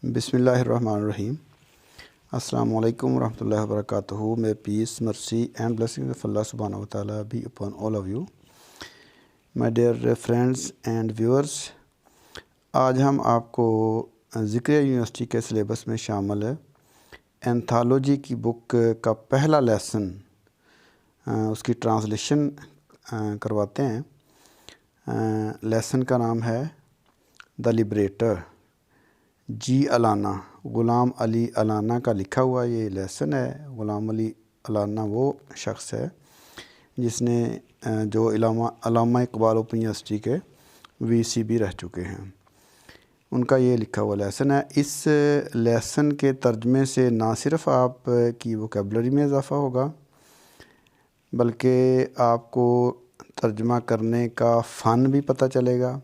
بسم اللہ الرحمن الرحیم۔ السلام علیکم ورحمۃ اللہ وبرکاتہ۔ میں پیس مرسی اینڈ بلیسنگ آف اللہ سبحانہ و تعالیٰ be upon all of you my dear friends and viewers. آج ہم آپ کو ذکر یونیورسٹی کے سلیبس میں شامل اینتھالوجی کی بک کا پہلا لیسن اس کی ٹرانسلیشن کرواتے ہیں۔ لیسن کا نام ہے دا لبریٹر، جی علانہ، غلام علی علانہ کا لکھا ہوا یہ لیسن ہے۔ غلام علی علانہ وہ شخص ہے جس نے جو علامہ اقبال اوپن یونیورسٹی کے وی سی بھی رہ چکے ہیں، ان کا یہ لکھا ہوا لیسن ہے۔ اس لیسن کے ترجمے سے نہ صرف آپ کی ووکیبلری میں اضافہ ہوگا بلکہ آپ کو ترجمہ کرنے کا فن بھی پتہ چلے گا۔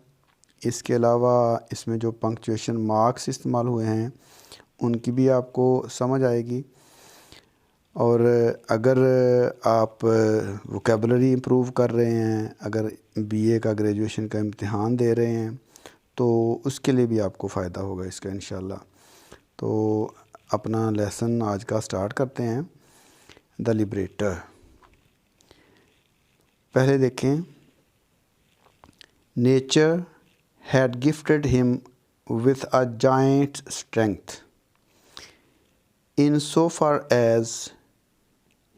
اس کے علاوہ اس میں جو پنکچویشن مارکس استعمال ہوئے ہیں ان کی بھی آپ کو سمجھ آئے گی، اور اگر آپ ووکیبلری امپروو کر رہے ہیں، اگر بی اے کا گریجویشن کا امتحان دے رہے ہیں تو اس کے لیے بھی آپ کو فائدہ ہوگا اس کا انشاءاللہ۔ تو اپنا لیسن آج کا سٹارٹ کرتے ہیں، دا لبریٹر۔ پہلے دیکھیں، nature had gifted him with a giant strength, insofar as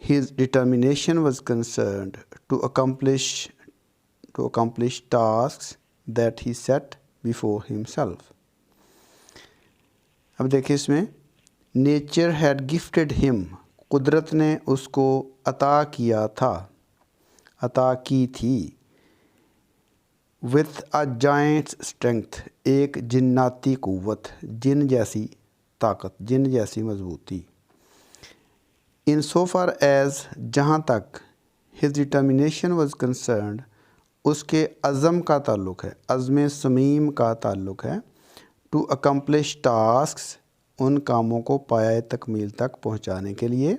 his determination was concerned to accomplish tasks that he set before himself. اب دیکھیں اس میں nature had gifted him، قدرت نے اس کو عطا کیا تھا، عطا کی تھی، with a giant strength، ایک جناتی قوت، جن جیسی طاقت، جن جیسی مضبوطی۔ in so far as، جہاں تک his determination was concerned، اس کے عزم کا تعلق ہے، عزم صمیم کا تعلق ہے، to accomplish tasks، ان کاموں کو پایۂ تکمیل تک پہنچانے کے لیے،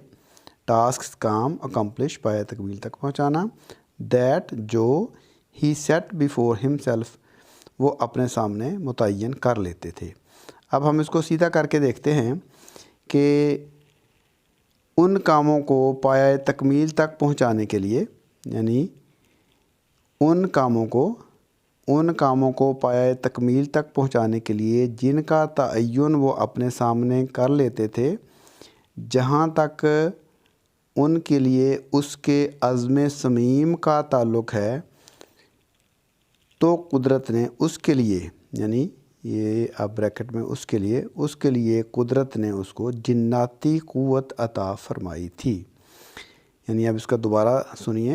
tasks کام، accomplish پایۂ تکمیل تک پہنچانا، that جو he set before himself، وہ اپنے سامنے متعین کر لیتے تھے۔ اب ہم اس کو سیدھا کر کے دیکھتے ہیں کہ ان کاموں کو پایۂ تکمیل تک پہنچانے کے لیے، یعنی ان کاموں کو پایۂ تکمیل تک پہنچانے کے لیے جن کا تعین وہ اپنے سامنے کر لیتے تھے، جہاں تک ان کے لیے اس کے عزم صمیم کا تعلق ہے، تو قدرت نے اس کے لیے، یعنی یہ اب بریکٹ میں اس کے لیے قدرت نے اس کو جناتی قوت عطا فرمائی تھی۔ یعنی اب اس کا دوبارہ سنیے،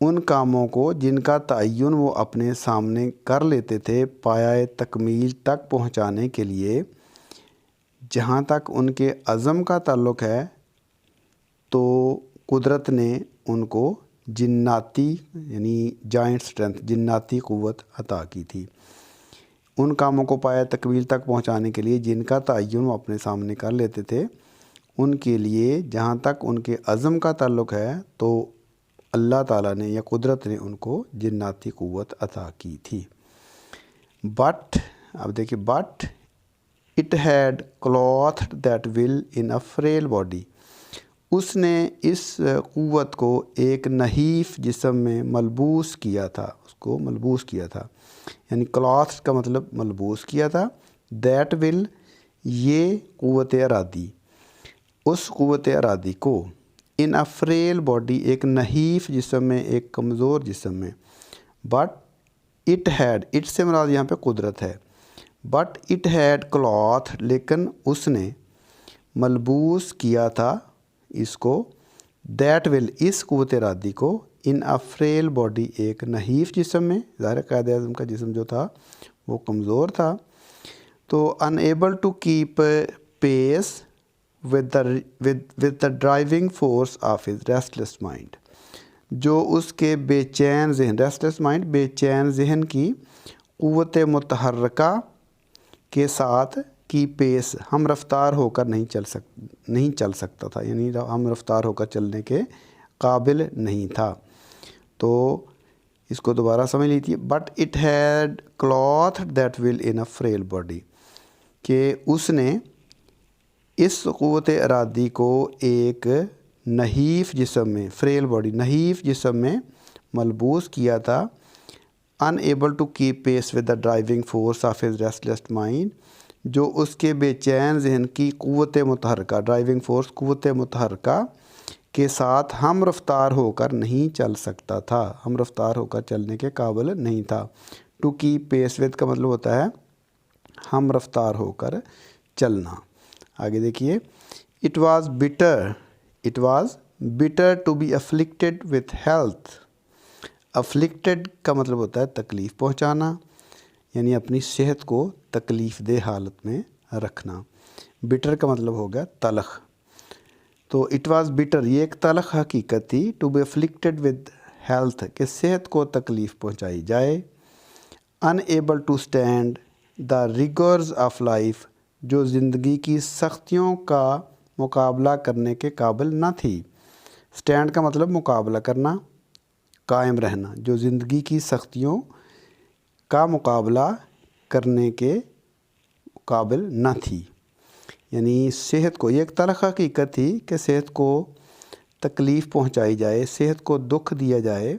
ان کاموں کو جن کا تعین وہ اپنے سامنے کر لیتے تھے پایۂ تکمیل تک پہنچانے کے لیے، جہاں تک ان کے عزم کا تعلق ہے، تو قدرت نے ان کو جناتی، یعنی جائنٹ اسٹرینتھ، جناتی قوت عطا کی تھی۔ ان کاموں کو پایۂ تکمیل تک پہنچانے کے لیے جن کا تعین وہ اپنے سامنے کر لیتے تھے، ان کے لیے جہاں تک ان کے عزم کا تعلق ہے تو اللہ تعالیٰ نے یا قدرت نے ان کو جناتی قوت عطا کی تھی۔ بٹ، اب دیکھیے، but it had clothed that will in a frail body، اس نے اس قوت کو ایک نحیف جسم میں ملبوس کیا تھا، اس کو ملبوس کیا تھا، یعنی clothed کا مطلب ملبوس کیا تھا، that will، یہ قوت ارادی، اس قوت ارادی کو in a frail body، ایک نحیف جسم میں، ایک کمزور جسم میں، but it had، it سے مراد یہاں پہ قدرت ہے، but it had clothed، لیکن اس نے ملبوس کیا تھا اس کو، that will، اس قوت ارادی کو، in a frail body، ایک نحیف جسم میں، ظاہر قائد اعظم کا جسم جو تھا وہ کمزور تھا، تو unable to keep pace with the driving force of his restless mind، جو اس کے بے چین ذہن، restless mind، بے چین ذہن کی قوت متحرکہ کے ساتھ کی پیس، ہم رفتار ہو کر نہیں چل سکتا تھا، یعنی ہم رفتار ہو کر چلنے کے قابل نہیں تھا۔ تو اس کو دوبارہ سمجھ لیجیے، but it had clothed that will in a frail body، کہ اس نے اس قوت ارادی کو ایک نحیف جسم میں، فریل باڈی، نحیف جسم میں ملبوس کیا تھا. unable to keep pace with the driving force of his restless mind، جو اس کے بے چین ذہن کی قوت متحرکہ، ڈرائیونگ فورس قوت متحرکہ کے ساتھ ہم رفتار ہو کر نہیں چل سکتا تھا، ہم رفتار ہو کر چلنے کے قابل نہیں تھا. ٹو کیپ پیس ود کا مطلب ہوتا ہے ہم رفتار ہو کر چلنا. آگے دیکھیے، it was bitter to be afflicted with health. افلکٹڈ کا مطلب ہوتا ہے تکلیف پہنچانا، یعنی اپنی صحت کو تکلیف دہ حالت میں رکھنا. بٹر کا مطلب ہو گیا تلخ. تو اٹ واز بٹر، یہ ایک تلخ حقیقت تھی. ٹو بی افلکٹڈ ود ہیلتھ، کہ صحت کو تکلیف پہنچائی جائے. unable to stand the rigors of life، جو زندگی کی سختیوں کا مقابلہ کرنے کے قابل نہ تھی. اسٹینڈ کا مطلب مقابلہ کرنا، قائم رہنا، جو زندگی کی سختیوں کا مقابلہ کرنے کے قابل نہ تھی. یعنی صحت کو، یہ ایک تلخ حقیقت تھی کہ صحت کو تکلیف پہنچائی جائے، صحت کو دکھ دیا جائے،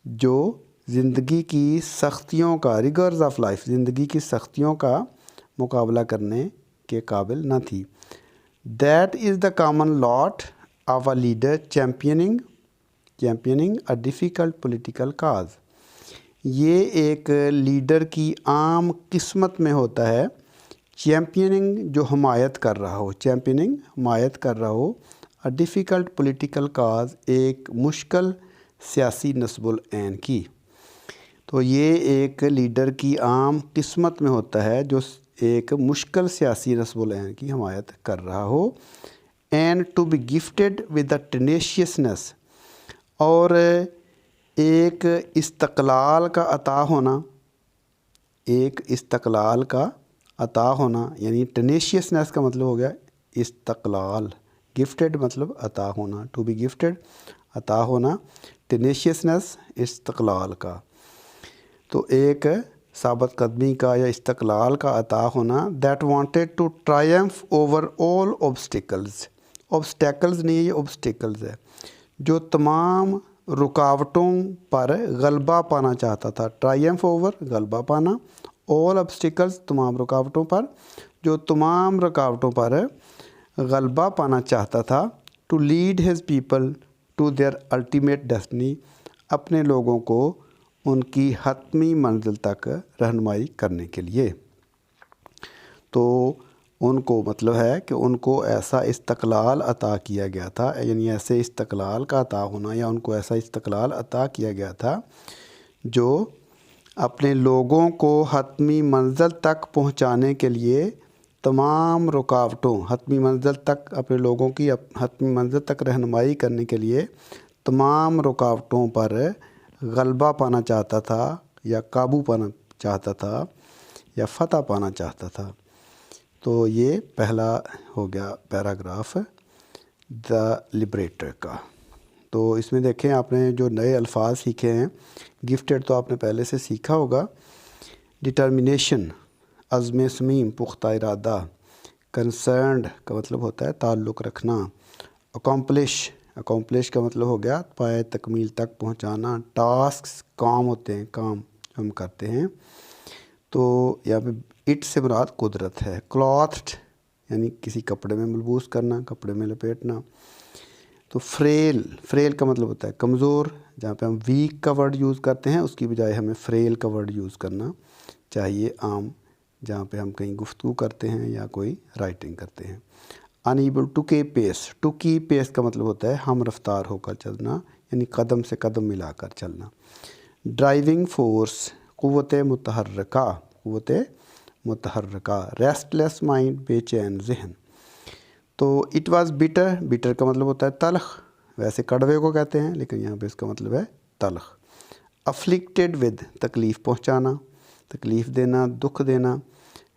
جو زندگی کی سختیوں کا، ریگرز آف لائف، زندگی کی سختیوں کا مقابلہ کرنے کے قابل نہ تھی. That is the common lot of a leader championing a difficult political cause. یہ ایک لیڈر کی عام قسمت میں ہوتا ہے چیمپئننگ، جو حمایت کر رہا ہو، حمایت کر رہا ہو. اے ڈیفیکلٹ پولیٹیکل کاز، ایک مشکل سیاسی نصب العین کی. تو یہ ایک لیڈر کی عام قسمت میں ہوتا ہے جو ایک مشکل سیاسی نصب العین کی حمایت کر رہا ہو. And to be gifted with a tenaciousness, اور ایک استقلال کا عطا ہونا، یعنی ٹینیشیسنس کا مطلب ہو گیا استقلال. گفٹیڈ مطلب عطا ہونا، ٹو بی گفٹیڈ عطا ہونا، ٹینیشیسنس استقلال کا. تو ایک ثابت قدمی کا یا استقلال کا عطا ہونا. That wanted to triumph over all obstacles نہیں، یہ اوبسٹیکلز ہے، جو تمام رکاوٹوں پر غلبہ پانا چاہتا تھا. ٹرائمف اوور، غلبہ پانا، آل obstacles، تمام رکاوٹوں پر، جو تمام رکاوٹوں پر غلبہ پانا چاہتا تھا. To lead his people to their ultimate destiny, اپنے لوگوں کو ان کی حتمی منزل تک رہنمائی کرنے کے لیے. تو ان کو مطلب ہے کہ ان کو ایسا استقلال عطا کیا گیا تھا، یعنی ایسے استقلال کا عطا ہونا، یا ان کو ایسا استقلال عطا کیا گیا تھا جو اپنے لوگوں کو حتمی منزل تک پہنچانے کے لیے تمام رکاوٹوں، حتمی منزل تک، اپنے لوگوں کی حتمی منزل تک رہنمائی کرنے کے لیے تمام رکاوٹوں پر غلبہ پانا چاہتا تھا، یا قابو پانا چاہتا تھا، یا فتح پانا چاہتا تھا. تو یہ پہلا ہو گیا پیراگراف دا لبریٹر کا. تو اس میں دیکھیں آپ نے جو نئے الفاظ سیکھے ہیں، گفٹیڈ تو آپ نے پہلے سے سیکھا ہوگا. ڈٹرمینیشن، عزم صمیم، پختہ ارادہ. کنسرنڈ کا مطلب ہوتا ہے تعلق رکھنا. اکمپلش کا مطلب ہو گیا پائے تکمیل تک پہنچانا. ٹاسکس، کام ہوتے ہیں، کام ہم کرتے ہیں. تو یہاں پہ اٹ سے مراد قدرت ہے. کلاتھڈ یعنی کسی کپڑے میں ملبوس کرنا، کپڑے میں لپیٹنا. تو فریل کا مطلب ہوتا ہے کمزور. جہاں پہ ہم ویک کا ورڈ یوز کرتے ہیں اس کی بجائے ہمیں فریل کا ورڈ یوز کرنا چاہیے عام، جہاں پہ ہم کہیں گفتگو کرتے ہیں یا کوئی رائٹنگ کرتے ہیں. unable to keep pace، to keep pace کا مطلب ہوتا ہے ہم رفتار ہو کر چلنا، یعنی قدم سے قدم ملا کر چلنا. ڈرائیونگ فورس، قوت متحرکہ. ریسٹلیس مائنڈ، بے چین ذہن. تو اٹ واز بٹر کا مطلب ہوتا ہے تلخ، ویسے کڑوے کو کہتے ہیں لیکن یہاں پہ اس کا مطلب ہے تلخ. افلکٹیڈ ود، تکلیف پہنچانا، تکلیف دینا، دکھ دینا.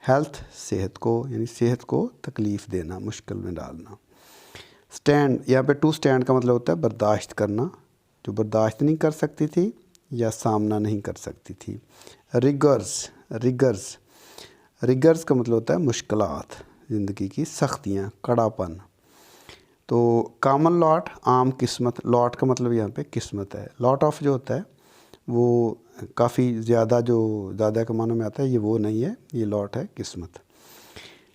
ہیلتھ، صحت کو، یعنی صحت کو تکلیف دینا، مشکل میں ڈالنا. اسٹینڈ، یہاں پہ ٹو اسٹینڈ کا مطلب ہوتا ہے برداشت کرنا، جو برداشت نہیں کر سکتی تھی یا سامنا نہیں کر سکتی تھی. ریگرز، ریگرز کا مطلب ہوتا ہے مشکلات، زندگی کی سختیاں، کڑاپن۔ تو کامن لاٹ عام قسمت، لاٹ کا مطلب یہاں پہ قسمت ہے۔ لاٹ آف جو ہوتا ہے وہ کافی زیادہ، جو زیادہ کے معنوں میں آتا ہے، یہ وہ نہیں ہے، یہ لاٹ ہے قسمت۔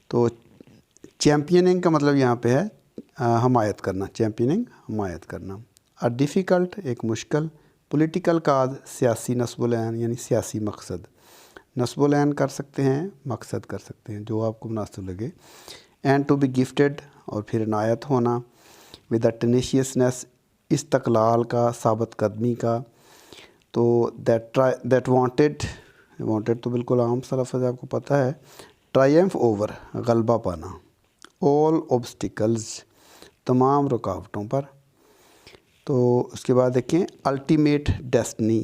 تو چیمپئننگ کا مطلب یہاں پہ ہے حمایت کرنا، چیمپئننگ حمایت کرنا۔ ڈیفیکلٹ ایک مشکل، پولیٹیکل کاز سیاسی نصب العین یعنی سیاسی مقصد، نصب العین کر سکتے ہیں، مقصد کر سکتے ہیں، جو آپ کو مناسب لگے۔ اینڈ ٹو بی گفٹیڈ اور پھر عنایت ہونا، ود اے ٹینیشیسنیس استقلال کا، ثابت قدمی کا۔ تو دیٹ وانٹیڈ تو بالکل عام سا لفظ ہے، آپ کو پتہ ہے۔ ٹرائمف اوور غلبہ پانا، آل اوبسٹیکلز تمام رکاوٹوں پر۔ تو اس کے بعد دیکھیں الٹیمیٹ ڈیسٹنی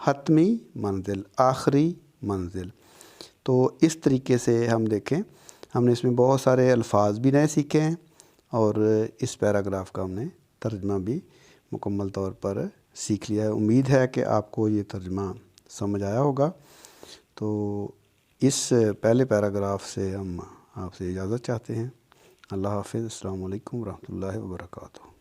حتمی منزل، آخری منزل۔ تو اس طریقے سے ہم دیکھیں، ہم نے اس میں بہت سارے الفاظ بھی نئے سیکھے ہیں اور اس پیراگراف کا ہم نے ترجمہ بھی مکمل طور پر سیکھ لیا ہے۔ امید ہے کہ آپ کو یہ ترجمہ سمجھ آیا ہوگا۔ تو اس پہلے پیراگراف سے ہم آپ سے اجازت چاہتے ہیں۔ اللہ حافظ، السلام علیکم ورحمۃ اللہ وبرکاتہ۔